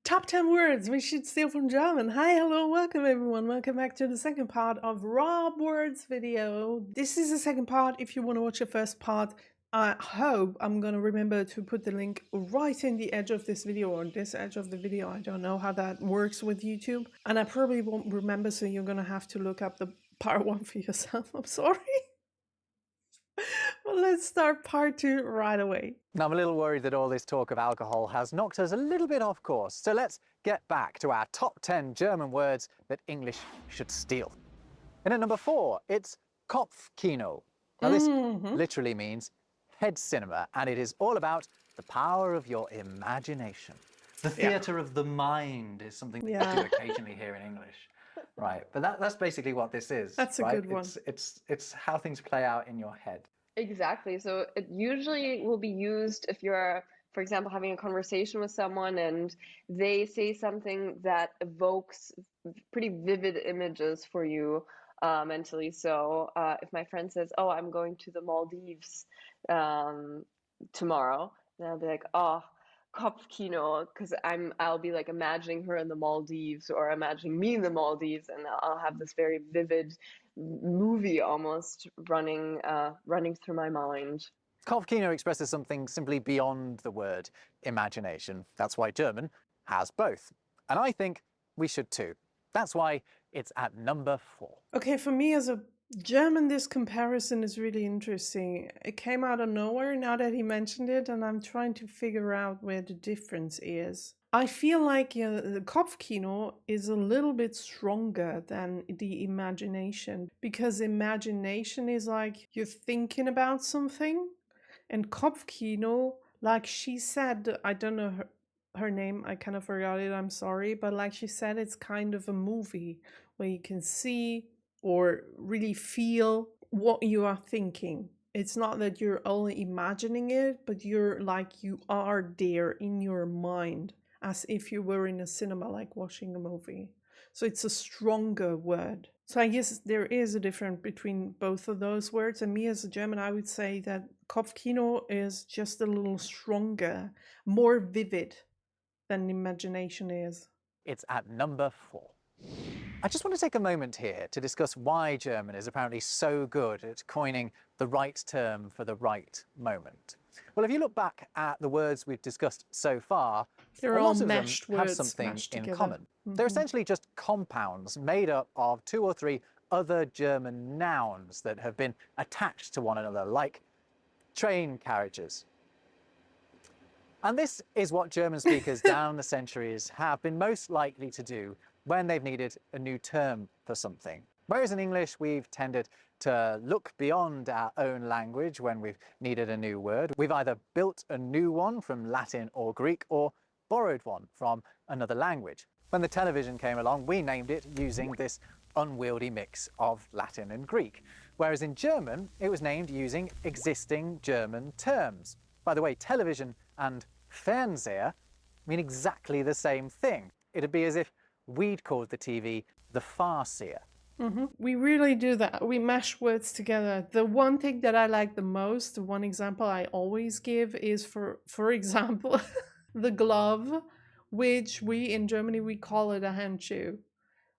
Top 10 words we should steal from German. Hi, hello, welcome everyone. Welcome back to the second part of RobWords video. This is the second part. If you want to watch the first part, I hope I'm going to remember to put the link right in the edge of this video or this edge of the video. I don't know how that works with YouTube. And I probably won't remember, so you're going to have to look up the part 1 for yourself. I'm sorry. Well, let's start part 2 right away. Now, I'm a little worried that all this talk of alcohol has knocked us a little bit off course. So let's get back to our top 10 German words that English should steal. And at number 4, it's Kopfkino. Now, this literally means head cinema, and it is all about the power of your imagination. The theatre of the mind is something that you do occasionally hear in English. Right, but that's basically what this is. That's a good one. It's how things play out in your head. Exactly. So it usually will be used if you're, for example, having a conversation with someone and they say something that evokes pretty vivid images for you mentally. So if my friend says, "Oh, I'm going to the Maldives tomorrow," then I'll be like, "Oh, Kopfkino," because I'll be like imagining her in the Maldives or imagining me in the Maldives, and I'll have this very vivid movie almost running through my mind. Kopfkino expresses something simply beyond the word imagination. That's why German has both. And I think we should too. That's why it's at number 4. Okay, for me as a German, this comparison is really interesting. It came out of nowhere now that he mentioned it, and I'm trying to figure out where the difference is. I feel like the Kopfkino is a little bit stronger than the imagination, because imagination is like you're thinking about something, and Kopfkino, like she said, I don't know her name, I kind of forgot it, I'm sorry, but like she said, it's kind of a movie where you can see or really feel what you are thinking. It's not that you're only imagining it, but you're like you are there in your mind, as if you were in a cinema, like watching a movie. So it's a stronger word. So I guess there is a difference between both of those words. And me as a German, I would say that Kopfkino is just a little stronger, more vivid than imagination is. It's at number 4. I just want to take a moment here to discuss why German is apparently so good at coining the right term for the right moment. Well, if you look back at the words we've discussed so far, They're a all lot of meshed them words have something mashed in together. common. They're essentially just compounds made up of 2 or 3 other German nouns that have been attached to one another, like train carriages. And this is what German speakers down the centuries have been most likely to do when they've needed a new term for something. Whereas in English, we've tended to look beyond our own language when we've needed a new word. We've either built a new one from Latin or Greek or borrowed one from another language. When the television came along, we named it using this unwieldy mix of Latin and Greek. Whereas in German, it was named using existing German terms. By the way, television and Fernseher mean exactly the same thing. It'd be as if we'd called the TV the farseer. We really do that. We mash words together. The one thing that I like the most, the one example I always give is for example, the glove, which we in Germany, we call it a handschuh,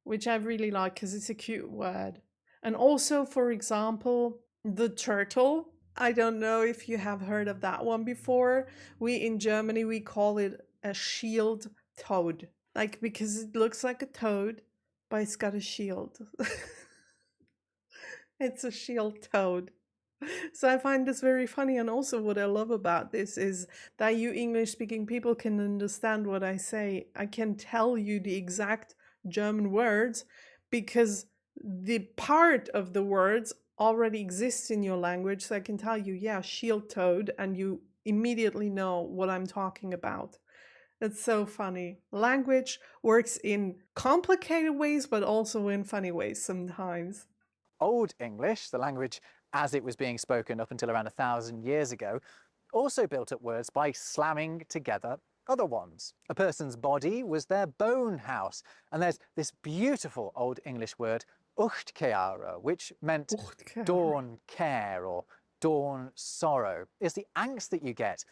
which I really like because it's a cute word. And also, for example, the turtle. I don't know if you have heard of that one before. We in Germany, we call it a shield toad. Like, because it looks like a toad, but it's got a shield. It's a shield toad. So I find this very funny, and also what I love about this is that you English-speaking people can understand what I say. I can tell you the exact German words because the part of the words already exists in your language, so I can tell you, yeah, shield toad, and you immediately know what I'm talking about. It's so funny. Language works in complicated ways, but also in funny ways sometimes. Old English, the language as it was being spoken up until around 1,000 years ago, also built up words by slamming together other ones. A person's body was their bone house. And there's this beautiful Old English word, uchtkehara, which meant dawn care or dawn sorrow. It's the angst that you get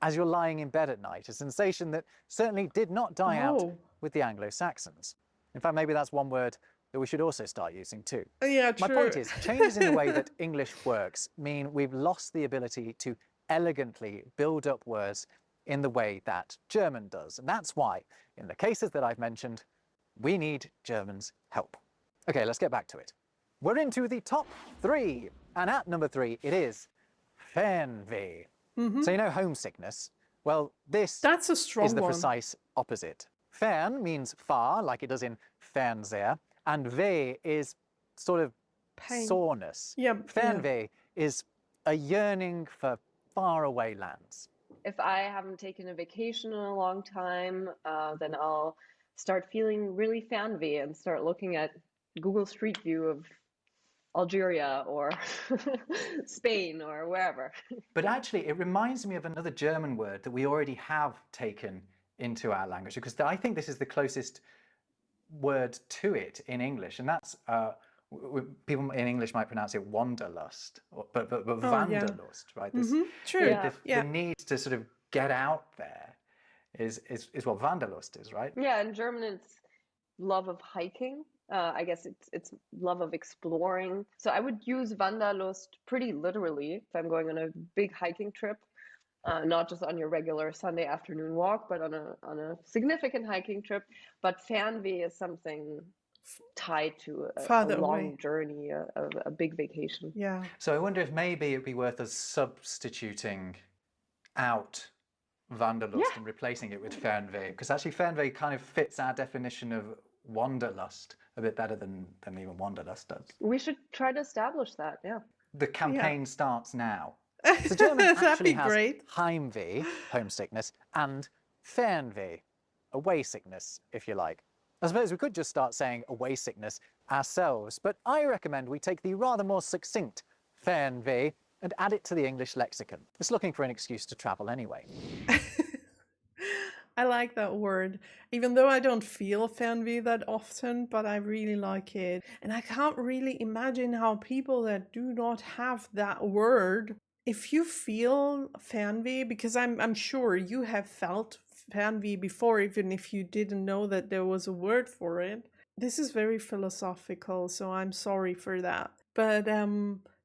as you're lying in bed at night, a sensation that certainly did not die out Oh, with the Anglo-Saxons. In fact, maybe that's one word that we should also start using too. yeah, My true. point is, changes in the way that English works mean we've lost the ability to elegantly build up words in the way that German does. And that's why, in the cases that I've mentioned, we need Germans' help. Okay, let's get back to it. We're into the top 3. And at number 3, it is Fernweh. So you know homesickness? Well, this That's a is strong the one. precise opposite. Fern means far, like it does in Fernseher, and weh is sort of Pain. soreness. Yeah, yeah. Fernweh is a yearning for faraway lands. If I haven't taken a vacation in a long time, then I'll start feeling really Fernweh and start looking at Google Street View of Algeria or Spain or wherever. But actually, it reminds me of another German word that we already have taken into our language, because I think this is the closest word to it in English, and that's people in English might pronounce it wanderlust, but Oh, yeah. wanderlust, right? This True. Yeah. the need to sort of get out there is what wanderlust is, right? Yeah, in German it's love of hiking. I guess it's love of exploring. So I would use Wanderlust pretty literally if I'm going on a big hiking trip, not just on your regular Sunday afternoon walk, but on a significant hiking trip. But Fernweh is something tied to a Farther long away. journey, a big vacation. Yeah. So I wonder if maybe it'd be worth us substituting out wanderlust and replacing it with Fernweh, because actually Fernweh kind of fits our definition of wanderlust a bit better than even wanderlust does. We should try to establish that. Yeah. The campaign starts now. So That'd German actually be has great. Heimweh, homesickness, and Fernweh, away sickness, if you like. I suppose we could just start saying away sickness ourselves, but I recommend we take the rather more succinct Fernweh and add it to the English lexicon. It's looking for an excuse to travel anyway. I like that word, even though I don't feel Fernweh that often, but I really like it. And I can't really imagine how people that do not have that word, if you feel Fernweh, because I'm sure you have felt Fernweh before, even if you didn't know that there was a word for it. This is very philosophical, so I'm sorry for that. But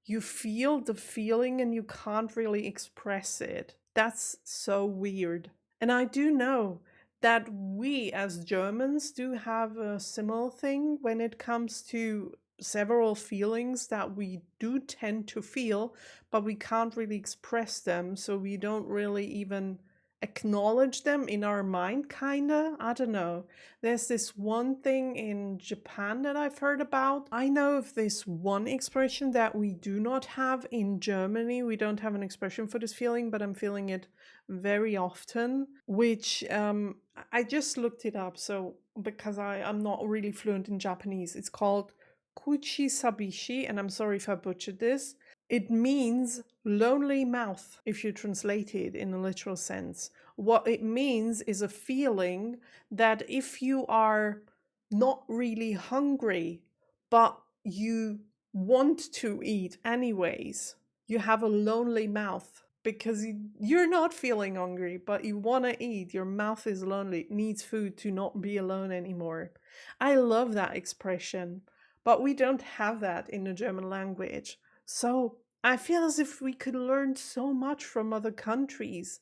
you feel the feeling and you can't really express it. That's so weird. And I do know that we as Germans do have a similar thing when it comes to several feelings that we do tend to feel, but we can't really express them, so we don't really even acknowledge them in our mind, kinda. I don't know. There's this one thing in Japan that I've heard about. I know of this one expression that we do not have in Germany. We don't have an expression for this feeling, but I'm feeling it very often, which I just looked it up, so because I'm not really fluent in Japanese. It's called kuchi sabishi, and I'm sorry if I butchered this. It means lonely mouth, if you translate it in a literal sense. What it means is a feeling that if you are not really hungry, but you want to eat anyways, you have a lonely mouth because you're not feeling hungry, but you want to eat. Your mouth is lonely. It needs food to not be alone anymore. I love that expression, but we don't have that in the German language. So I feel as if we could learn so much from other countries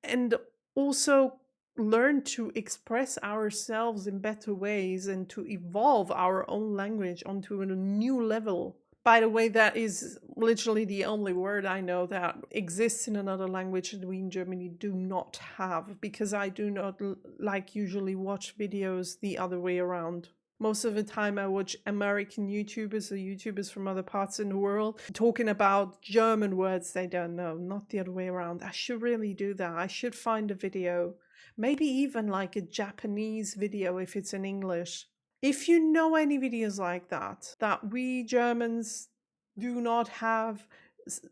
and also learn to express ourselves in better ways and to evolve our own language onto a new level. By the way, that is literally the only word I know that exists in another language that we in Germany do not have, because I do not usually watch videos the other way around. Most of the time I watch American YouTubers or YouTubers from other parts in the world talking about German words they don't know, not the other way around. I should really do that. I should find a video, maybe even like a Japanese video if it's in English. If you know any videos like that we Germans do not have,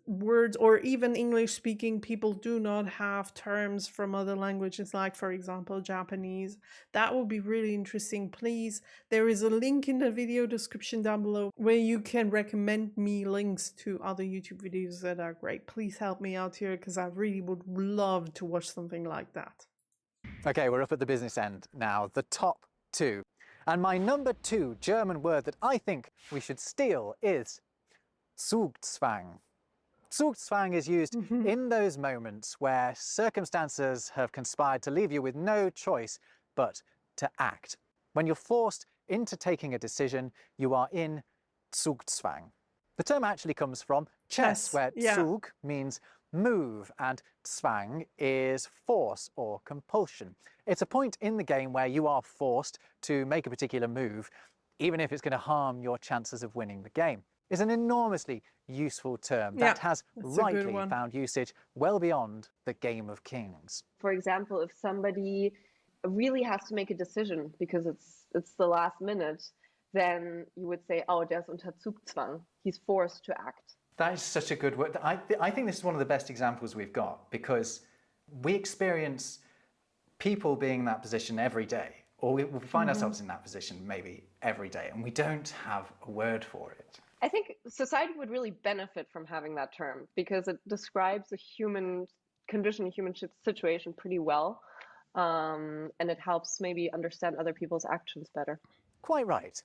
words, or even English speaking people do not have terms from other languages, like for example Japanese. That would be really interesting. Please, there is a link in the video description down below where you can recommend me links to other YouTube videos that are great. Please help me out here, because I really would love to watch something like that. Okay, we're up at the business end now, the top 2. And my number 2 German word that I think we should steal is Zugzwang. Zugzwang is used in those moments where circumstances have conspired to leave you with no choice but to act. When you're forced into taking a decision, you are in Zugzwang. The term actually comes from chess, where Zug means move and Zwang is force or compulsion. It's a point in the game where you are forced to make a particular move, even if it's going to harm your chances of winning the game. It's an enormously useful term that has rightly found usage well beyond the Game of Kings. For example, if somebody really has to make a decision because it's the last minute, then you would say, oh, der ist unter Zugzwang. He's forced to act. That is such a good word. I think this is one of the best examples we've got, because we experience people being in that position every day, or we find ourselves in that position maybe every day, and we don't have a word for it. I think society would really benefit from having that term, because it describes a human condition, a human situation pretty well, and it helps maybe understand other people's actions better. Quite right.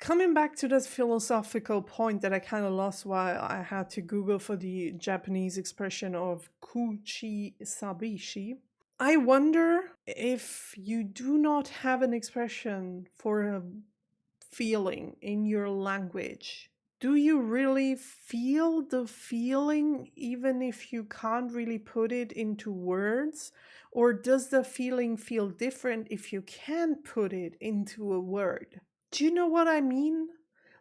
Coming back to this philosophical point that I kind of lost while I had to Google for the Japanese expression of kuchi sabishi, I wonder if you do not have an expression for a feeling in your language. Do you really feel the feeling even if you can't really put it into words? Or does the feeling feel different if you can put it into a word? Do you know what I mean?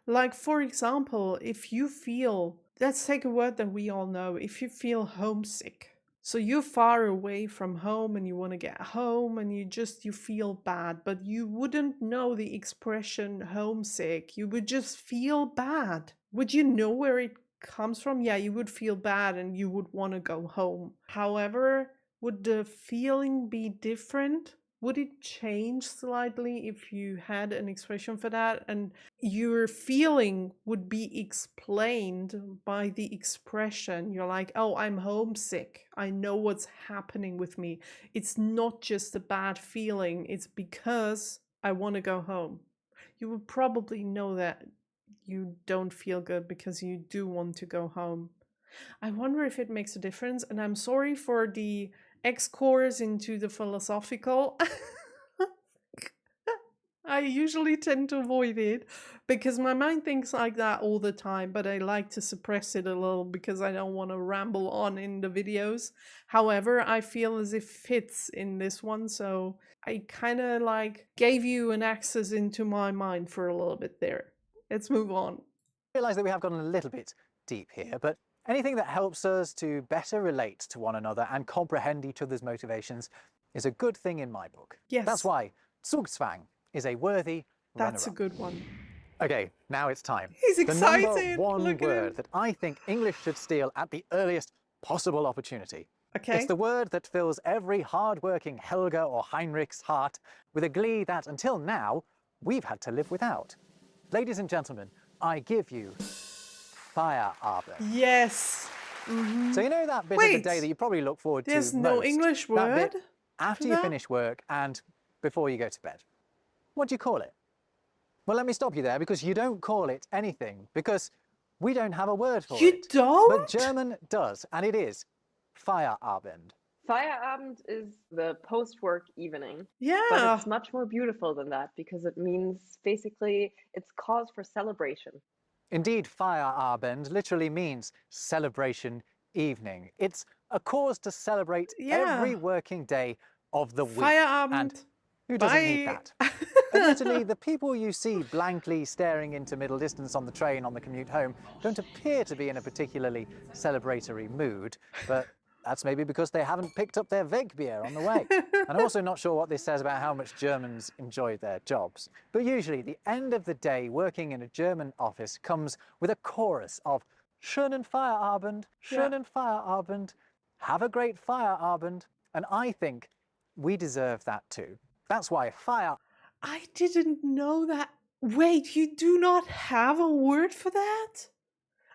Like, for example, if you feel, let's take a word that we all know, if you feel homesick. So you're far away from home and you want to get home and you feel bad, but you wouldn't know the expression homesick. You would just feel bad. Would you know where it comes from? Yeah, you would feel bad and you would want to go home. However, would the feeling be different? Would it change slightly if you had an expression for that? And your feeling would be explained by the expression. You're like, oh, I'm homesick. I know what's happening with me. It's not just a bad feeling. It's because I want to go home. You would probably know that you don't feel good because you do want to go home. I wonder if it makes a difference. And I'm sorry for the X-course into the philosophical. I usually tend to avoid it because my mind thinks like that all the time, but I like to suppress it a little because I don't want to ramble on in the videos. However, I feel as if it fits in this one, so I kind of like gave you an access into my mind for a little bit there. Let's move on. I realise that we have gone a little bit deep here, but anything that helps us to better relate to one another and comprehend each other's motivations is a good thing in my book. Yes. That's why Zugzwang is a worthy runner-up. That's a good one. Okay, now it's time. He's excited. The number one word that I think English should steal at the earliest possible opportunity. Okay. It's the word that fills every hard-working Helga or Heinrich's heart with a glee that, until now, we've had to live without. Ladies and gentlemen, I give you Feierabend. Yes. So you know that bit of the day that you probably look forward to most? There's no English word that bit after you finish work and before you go to bed. What do you call it? Well, let me stop you there, because you don't call it anything, because we don't have a word for it. You don't? But German does, and it is Feierabend. Feierabend is the post-work evening. Yeah. But it's much more beautiful than that, because it means basically it's cause for celebration. Indeed, Feierabend literally means celebration evening. It's a cause to celebrate every working day of the week. Feierabend. And who doesn't need that? Admittedly, the people you see blankly staring into middle distance on the train on the commute home don't appear to be in a particularly celebratory mood, but that's maybe because they haven't picked up their Wegbier on the way. And I'm also not sure what this says about how much Germans enjoy their jobs. But usually, the end of the day working in a German office comes with a chorus of schönen Feierabend, Yeah. schönen Feierabend, have a great Feierabend. And I think we deserve that too. That's why fire. I didn't know that. Wait, you do not have a word for that?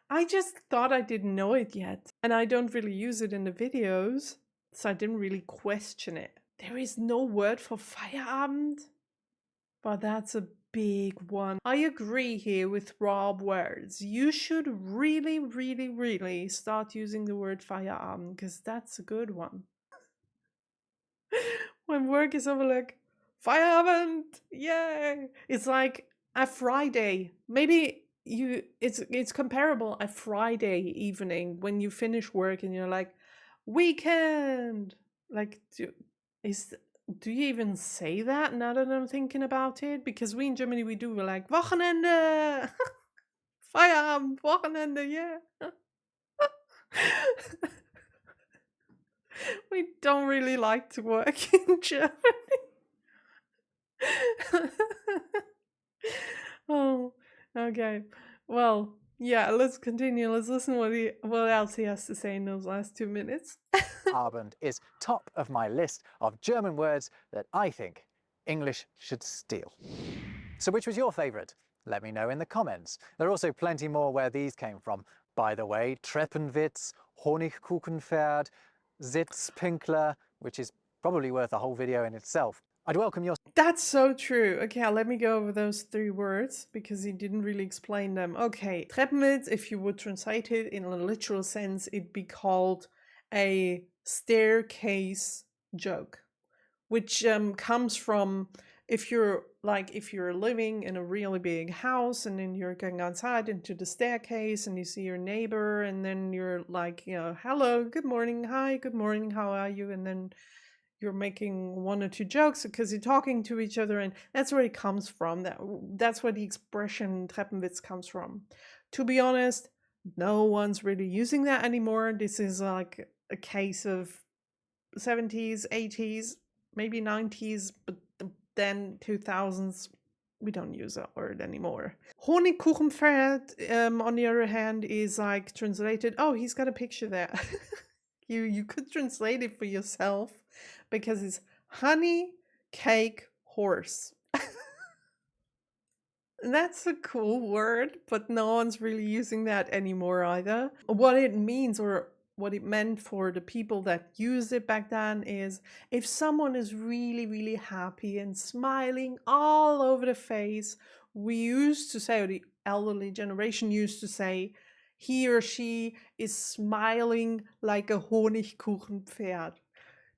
I just thought I didn't know it yet. And I don't really use it in the videos, so I didn't really question it. There is no word for Feierabend? But that's a big one. I agree here with RobWords. You should really, really, really start using the word Feierabend because that's a good one. When work is over, like, Feierabend, yay! It's like a Friday. Maybe it's comparable a Friday evening when you finish work and you're like, weekend. Like, do you even say that now that I'm thinking about it? Because we in Germany we do, we're like Wochenende, Feierabend, Wochenende, yeah. We don't really like to work in Germany. Oh, okay. Well, yeah, let's continue. Let's listen what else he has to say in those last 2 minutes. Abend is top of my list of German words that I think English should steal. So which was your favourite? Let me know in the comments. There are also plenty more where these came from. By the way, Treppenwitz, Honigkuchenpferd, Sitzpinkler, which is probably worth a whole video in itself. I'd welcome your... That's so true. Okay, let me go over those 3 words because he didn't really explain them. Okay, Treppenwitz, if you would translate it in a literal sense, it'd be called a staircase joke, which comes from if you're living in a really big house and then you're going outside into the staircase and you see your neighbor and then you're like, hello, good morning, hi, good morning, how are you? And then you're making 1 or 2 jokes because you're talking to each other, and that's where it comes from. That's where the expression Treppenwitz comes from. To be honest, no one's really using that anymore. This is like a case of 70s, 80s, maybe 90s, but then 2000s, we don't use that word anymore. Honigkuchenpferd, on the other hand, is like translated, oh, he's got a picture there. You could translate it for yourself because it's honey cake horse. That's a cool word, but no one's really using that anymore either. What it means, or what it meant for the people that used it back then, is if someone is really, really happy and smiling all over the face, we used to say, or the elderly generation used to say, he or she is smiling like a Honigkuchenpferd.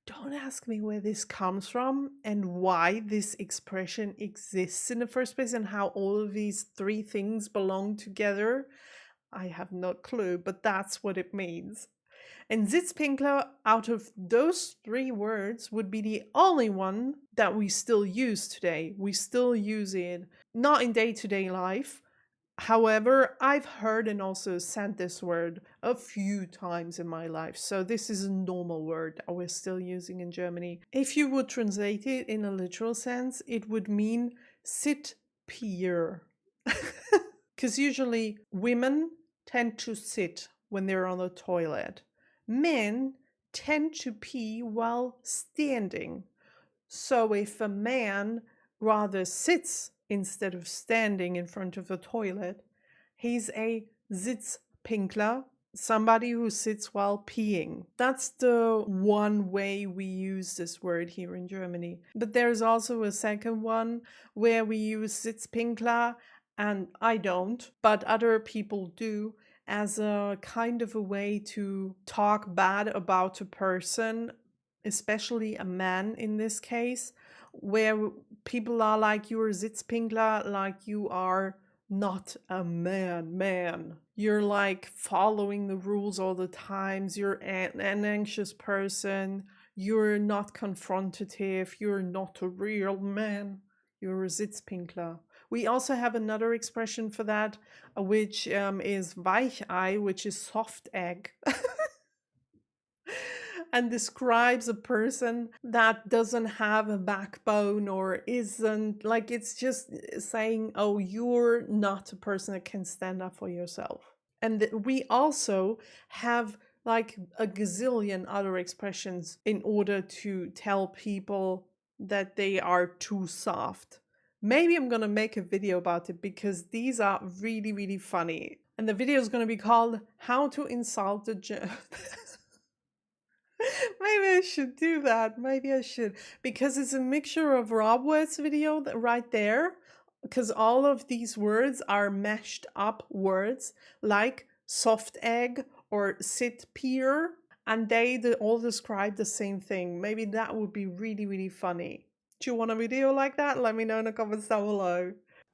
Don't ask me where this comes from and why this expression exists in the first place and how all of these 3 things belong together. I have no clue, but that's what it means. And Sitzpinkler, out of those 3 words, would be the only one that we still use today. We still use it, not in day-to-day life. However, I've heard and also said this word a few times in my life, so this is a normal word that we're still using in Germany. If you would translate it in a literal sense, it would mean sit peer. Because usually women tend to sit when they're on the toilet. Men tend to pee while standing. So if a man rather sits instead of standing in front of the toilet, he's a Sitzpinkler, somebody who sits while peeing. That's the one way we use this word here in Germany. But there's also a second one where we use Sitzpinkler, and I don't, but other people do, as a kind of a way to talk bad about a person, especially a man in this case, where people are like, you're Sitzpinkler, like you are not a man. You're like following the rules all the times. You're an anxious person. You're not confrontative. You're not a real man. You're a Sitzpinkler. We also have another expression for that, which is Weichei, which is soft egg. And describes a person that doesn't have a backbone or isn't, like, it's just saying, oh, you're not a person that can stand up for yourself. And we also have like a gazillion other expressions in order to tell people that they are too soft. Maybe I'm gonna make a video about it because these are really, really funny. And the video is gonna be called How to Insult the German. Maybe I should do that. Maybe I should. Because it's a mixture of RobWords video right there. Because all of these words are mashed up words like soft egg or sit peer. And they all describe the same thing. Maybe that would be really, really funny. Do you want a video like that? Let me know in the comments down below.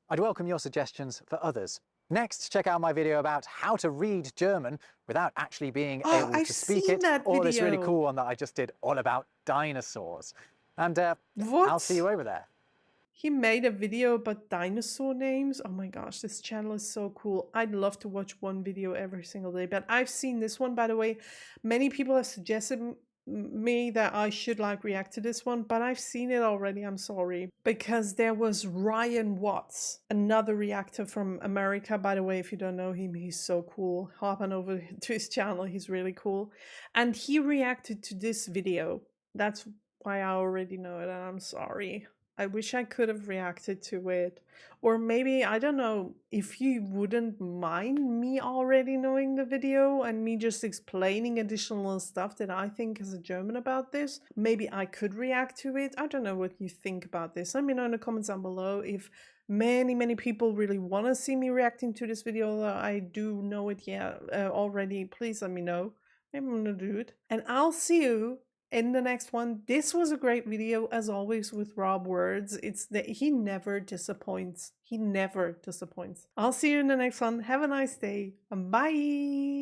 I'd welcome your suggestions for others. Next, check out my video about how to read German without actually being Oh, able I've to speak seen it, that or this really video. cool one that I just did all about dinosaurs. And What? I'll see you over there. He made a video about dinosaur names. Oh my gosh, this channel is so cool. I'd love to watch one video every single day, but I've seen this one, by the way. Many people have suggested me that I should like react to this one, but I've seen it already. I'm sorry. Because there was Ryan Watts, another reactor from America. By the way, if you don't know him, he's so cool. Hop on over to his channel. He's really cool. And he reacted to this video. That's why I already know it, and I'm sorry. I wish I could have reacted to it. Or maybe, I don't know, if you wouldn't mind me already knowing the video and me just explaining additional stuff that I think as a German about this, maybe I could react to it. I don't know what you think about this. Let me know in the comments down below. If many people really want to see me reacting to this video, I do know it already, please let me know. Maybe I'm gonna do it. And I'll see you in the next one. This was a great video as always with RobWords. It's that he never disappoints. He never disappoints. I'll see you in the next one. Have a nice day. Bye.